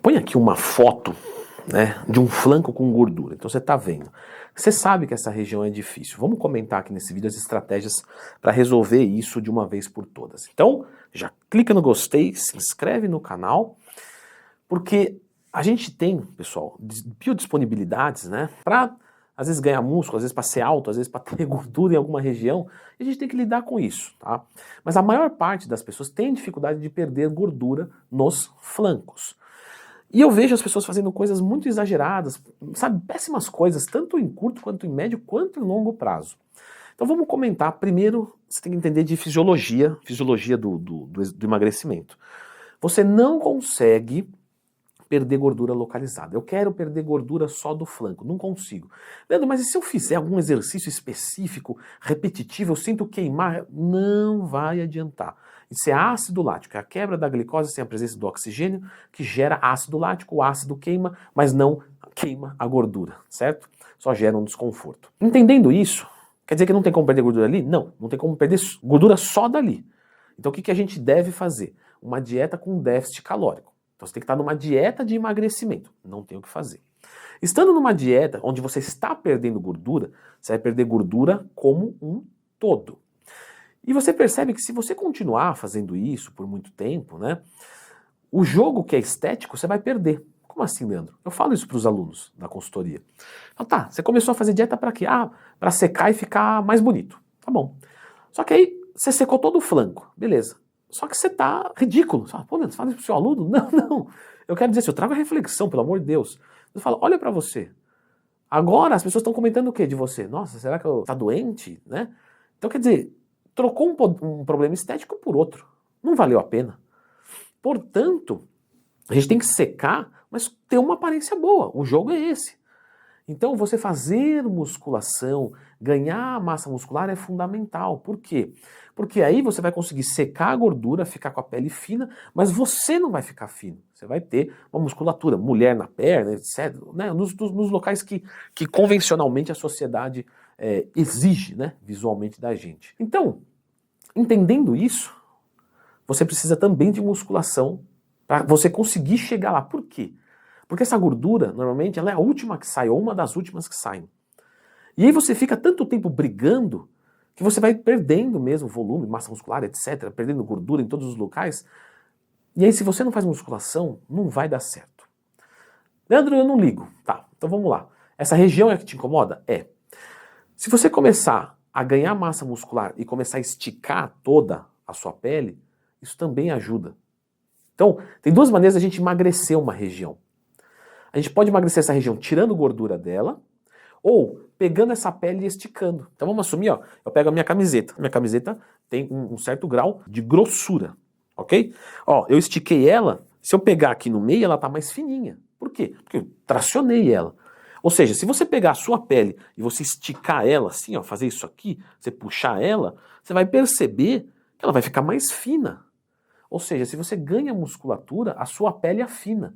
Põe aqui uma foto, né, de um flanco com gordura. Então você está vendo. Você sabe que essa região é difícil. Vamos comentar aqui nesse vídeo as estratégias para resolver isso de uma vez por todas. Então, já clica no gostei, se inscreve no canal, porque a gente tem, pessoal, biodisponibilidades, né, para às vezes ganhar músculo, às vezes para ser alto, às vezes para ter gordura em alguma região, e a gente tem que lidar com isso, tá? Mas a maior parte das pessoas tem dificuldade de perder gordura nos flancos. E eu vejo as pessoas fazendo coisas muito exageradas, sabe, péssimas coisas, tanto em curto, quanto em médio, quanto em longo prazo. Então vamos comentar. Primeiro, você tem que entender de fisiologia do emagrecimento. Você não consegue perder gordura localizada. Eu quero perder gordura só do flanco, não consigo. Leandro, mas e se eu fizer algum exercício específico, repetitivo, eu sinto queimar? Não vai adiantar. Isso é ácido lático, é a quebra da glicose sem a presença do oxigênio que gera ácido lático. O ácido queima, mas não queima a gordura, certo? Só gera um desconforto. Entendendo isso, quer dizer que não tem como perder gordura ali? Não, não tem como perder gordura só dali. Então o que a gente deve fazer? Uma dieta com déficit calórico. Então você tem que estar numa dieta de emagrecimento, não tem o que fazer. Estando numa dieta onde você está perdendo gordura, você vai perder gordura como um todo. E você percebe que se você continuar fazendo isso por muito tempo, né, o jogo que é estético você vai perder. Como assim, Leandro? Eu falo isso para os alunos da consultoria. Então, tá, você começou a fazer dieta para quê? Ah, para secar e ficar mais bonito. Tá bom. Só que aí você secou todo o flanco, beleza. Só que você tá ridículo. Você fala, pô, Leandro, você fala isso pro seu aluno? Não, não. Eu quero dizer, se eu trago a reflexão, pelo amor de Deus. Eu falo, olha para você. Agora as pessoas estão comentando o quê de você? Nossa, será que eu tá doente, né? Então quer dizer, trocou um problema estético por outro. Não valeu a pena. Portanto, a gente tem que secar, mas ter uma aparência boa. O jogo é esse. Então, você fazer musculação, ganhar massa muscular é fundamental. Por quê? Porque aí você vai conseguir secar a gordura, ficar com a pele fina, mas você não vai ficar fino. Você vai ter uma musculatura, mulher na perna, etc., né? Nos locais que convencionalmente a sociedade exige, né, visualmente da gente. Então, entendendo isso, você precisa também de musculação para você conseguir chegar lá. Por quê? Porque essa gordura, normalmente, ela é a última que sai, ou uma das últimas que saem. E aí você fica tanto tempo brigando que você vai perdendo mesmo volume, massa muscular, etc., perdendo gordura em todos os locais. E aí se você não faz musculação, não vai dar certo. Leandro, eu não ligo. Tá, então vamos lá. Essa região é que te incomoda? É. Se você começar a ganhar massa muscular e começar a esticar toda a sua pele, isso também ajuda. Então, tem duas maneiras de a gente emagrecer uma região. A gente pode emagrecer essa região tirando gordura dela, ou pegando essa pele e esticando. Então vamos assumir, ó, eu pego a minha camiseta. Minha camiseta tem um certo grau de grossura, ok? Ó, eu estiquei ela, se eu pegar aqui no meio, ela tá mais fininha. Por quê? Porque eu tracionei ela. Ou seja, se você pegar a sua pele e você esticar ela assim, ó, fazer isso aqui, você puxar ela, você vai perceber que ela vai ficar mais fina. Ou seja, se você ganha musculatura, a sua pele afina.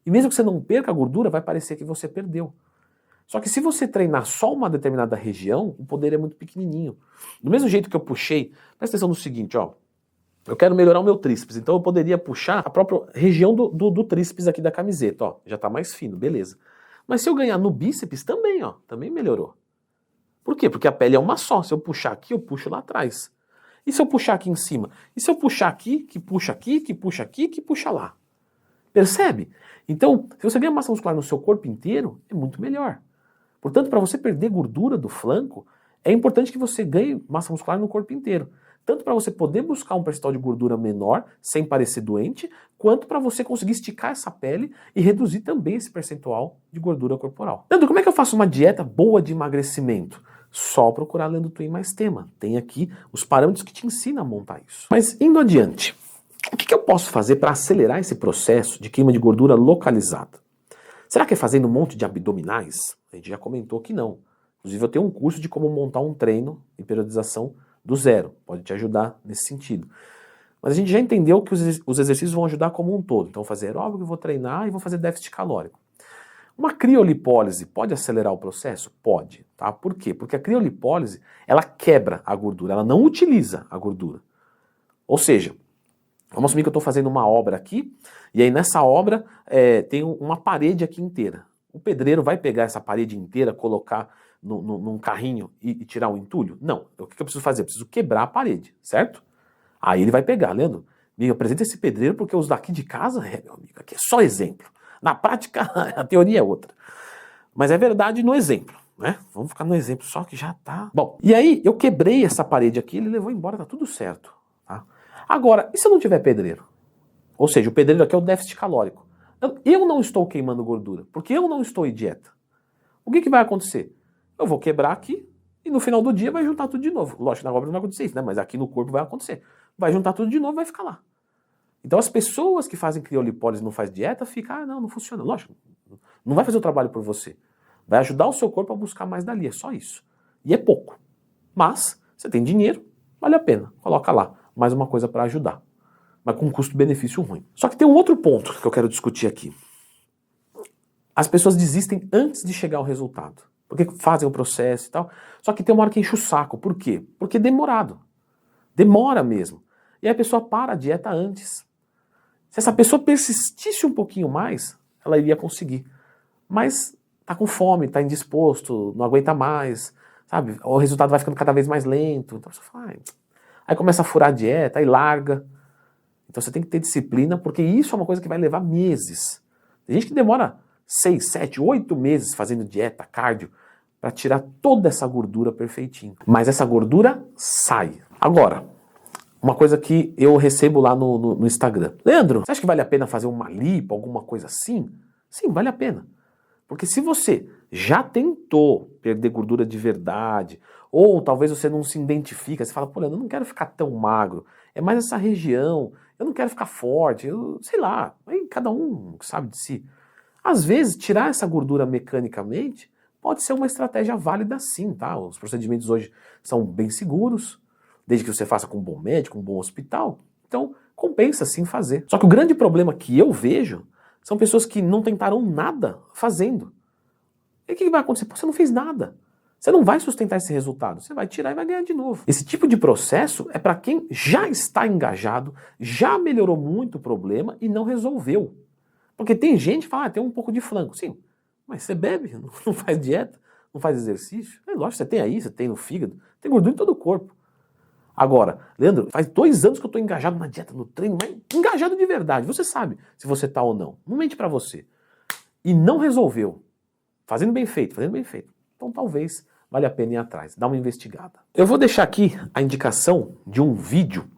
E mesmo que você não perca a gordura, vai parecer que você perdeu. Só que se você treinar só uma determinada região, o poder é muito pequenininho. Do mesmo jeito que eu puxei, presta atenção no seguinte, ó. Eu quero melhorar o meu tríceps, então eu poderia puxar a própria região do tríceps aqui da camiseta, ó. Já tá mais fino, beleza. Mas se eu ganhar no bíceps, também, ó, também melhorou. Por quê? Porque a pele é uma só. Se eu puxar aqui, eu puxo lá atrás. E se eu puxar aqui em cima? E se eu puxar aqui, que puxa aqui, que puxa aqui, que puxa lá? Percebe? Então, se você ganha massa muscular no seu corpo inteiro, é muito melhor. Portanto, para você perder gordura do flanco, é importante que você ganhe massa muscular no corpo inteiro. Tanto para você poder buscar um percentual de gordura menor, sem parecer doente, quanto para você conseguir esticar essa pele e reduzir também esse percentual de gordura corporal. Leandro, como é que eu faço uma dieta boa de emagrecimento? Só procurar Leandro Twin mais tema. Tem aqui os parâmetros que te ensinam a montar isso. Mas indo adiante, o que eu posso fazer para acelerar esse processo de queima de gordura localizada? Será que é fazendo um monte de abdominais? A gente já comentou que não. Inclusive eu tenho um curso de como montar um treino em periodização do zero. Pode te ajudar nesse sentido. Mas a gente já entendeu que os exercícios vão ajudar como um todo. Então eu vou fazer aeróbico, vou treinar e vou fazer déficit calórico. Uma criolipólise pode acelerar o processo? Pode. Tá? Por quê? Porque a criolipólise, ela quebra a gordura, ela não utiliza a gordura. Ou seja, Vamos assumir que eu estou fazendo uma obra aqui, e aí nessa obra tem uma parede aqui inteira. O pedreiro vai pegar essa parede inteira, colocar num carrinho e tirar o entulho? Não. O que eu preciso fazer? Eu preciso quebrar a parede, certo? Aí ele vai pegar, Leandro, me apresenta esse pedreiro porque os daqui de casa, meu amigo, aqui é só exemplo. Na prática, a teoria é outra. Mas é verdade no exemplo, né? Vamos ficar no exemplo só que já tá... Bom, e aí eu quebrei essa parede aqui, ele levou embora, tá tudo certo, tá? Agora, e se eu não tiver pedreiro? Ou seja, o pedreiro aqui é o déficit calórico. Eu não estou queimando gordura, porque eu não estou em dieta. O que vai acontecer? Eu vou quebrar aqui e no final do dia vai juntar tudo de novo. Lógico que na obra não vai acontecer isso, né? Mas aqui no corpo vai acontecer. Vai juntar tudo de novo e vai ficar lá. Então as pessoas que fazem criolipólise e não fazem dieta ficam, não funciona. Lógico, não vai fazer o trabalho por você. Vai ajudar o seu corpo a buscar mais dali, é só isso. E é pouco. Mas, você tem dinheiro, vale a pena. Coloca lá, mais uma coisa para ajudar. Mas com um custo-benefício ruim. Só que tem um outro ponto que eu quero discutir aqui. As pessoas desistem antes de chegar ao resultado. Porque fazem o processo e tal. Só que tem uma hora que enche o saco. Por quê? Porque é demorado. Demora mesmo. E aí a pessoa para a dieta antes. Se essa pessoa persistisse um pouquinho mais, ela iria conseguir. Mas tá com fome, tá indisposto, não aguenta mais, sabe? O resultado vai ficando cada vez mais lento. Então você fala, aí começa a furar a dieta, aí larga. Então você tem que ter disciplina, porque isso é uma coisa que vai levar meses. Tem gente que demora 6, 7, 8 meses fazendo dieta, cardio, para tirar toda essa gordura perfeitinho. Mas essa gordura sai. Agora, uma coisa que eu recebo lá no Instagram. Leandro, você acha que vale a pena fazer uma lipo, alguma coisa assim? Sim, vale a pena. Porque se você já tentou perder gordura de verdade, ou talvez você não se identifica, você fala, pô, Leandro, eu não quero ficar tão magro, é mais essa região, eu não quero ficar forte, sei lá, aí cada um sabe de si. Às vezes, tirar essa gordura mecanicamente pode ser uma estratégia válida sim, tá? Os procedimentos hoje são bem seguros, desde que você faça com um bom médico, um bom hospital, então compensa sim fazer. Só que o grande problema que eu vejo são pessoas que não tentaram nada fazendo. E o que vai acontecer? Pô, você não fez nada. Você não vai sustentar esse resultado. Você vai tirar e vai ganhar de novo. Esse tipo de processo é para quem já está engajado, já melhorou muito o problema e não resolveu. Porque tem gente que fala, tem um pouco de flanco. Sim, mas você bebe, não faz dieta, não faz exercício. É lógico, você tem aí, você tem no fígado, tem gordura em todo o corpo. Agora, Leandro, faz 2 anos que eu estou engajado na dieta, no treino, mas engajado de verdade. Você sabe se você está ou não. Não mente para você. E não resolveu. Fazendo bem feito, fazendo bem feito. Então talvez valha a pena ir atrás. Dá uma investigada. Eu vou deixar aqui a indicação de um vídeo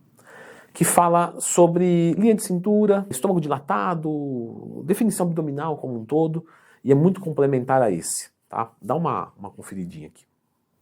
que fala sobre linha de cintura, estômago dilatado, definição abdominal como um todo. E é muito complementar a esse. Tá? Dá uma conferidinha aqui.